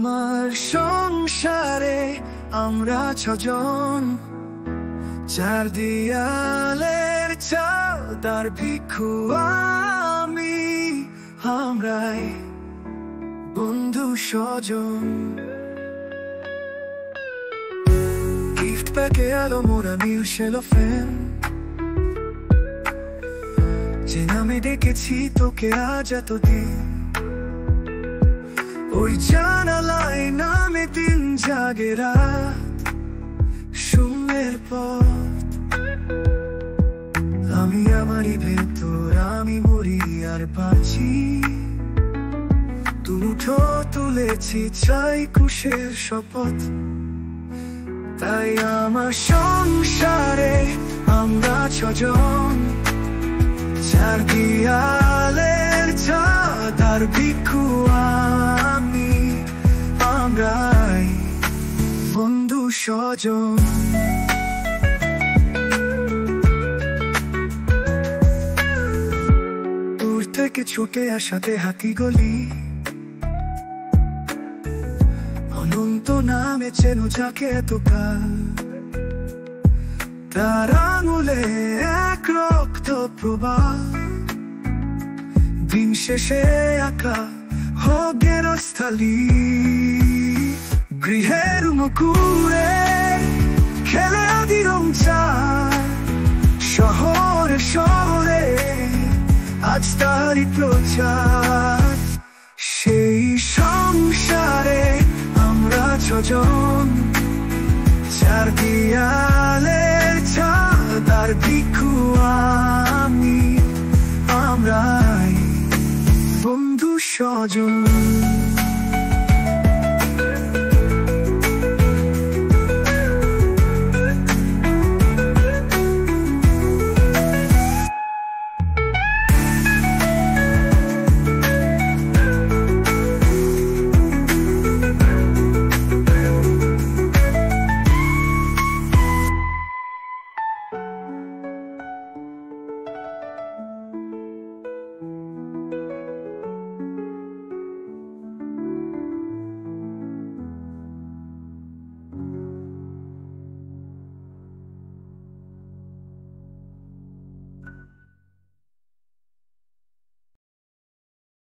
আমার সংসারে আমরা ছজন, চার দেয়ালের চাঁদার ভিক্ষু আমি, আমরাই বন্ধু স্বজন। গিফট প্যাকে আলো মোরা নীল সেলোফেন, যে নামে ডেকেছি তোকে আজ এতদিন, ওই জানালায় নামে দিন জাগে রাত, শূন্যের পথ আমি আমারই ভেতর, আমি মরি আর বাঁচি, দুটো তুলেছি চাই কুশের শপথ। তাই আমার সংসারে আমরা ছজন, চার দেয়ালের চাঁদার ভিক্ষু আমি, আমরাই বন্ধু স্বজন। দূর থেকে ছুটে আসাতে হাতি গলি, অনন্ত নামে চেনো যাকে এতকাল, তার আঙুলে এক রক্ত প্রবাহ, দিন শেষে আঁকা হোগের স্থলী, গৃহের মুকুরে খেলে আদিরং চার, শহরে শহরে আজ তারই প্রচার। সেই সংসারে আমরা ছজন, চার দেয়ালের চাঁদার ভিক্ষু আমি, আমরাই বন্ধু স্বজন।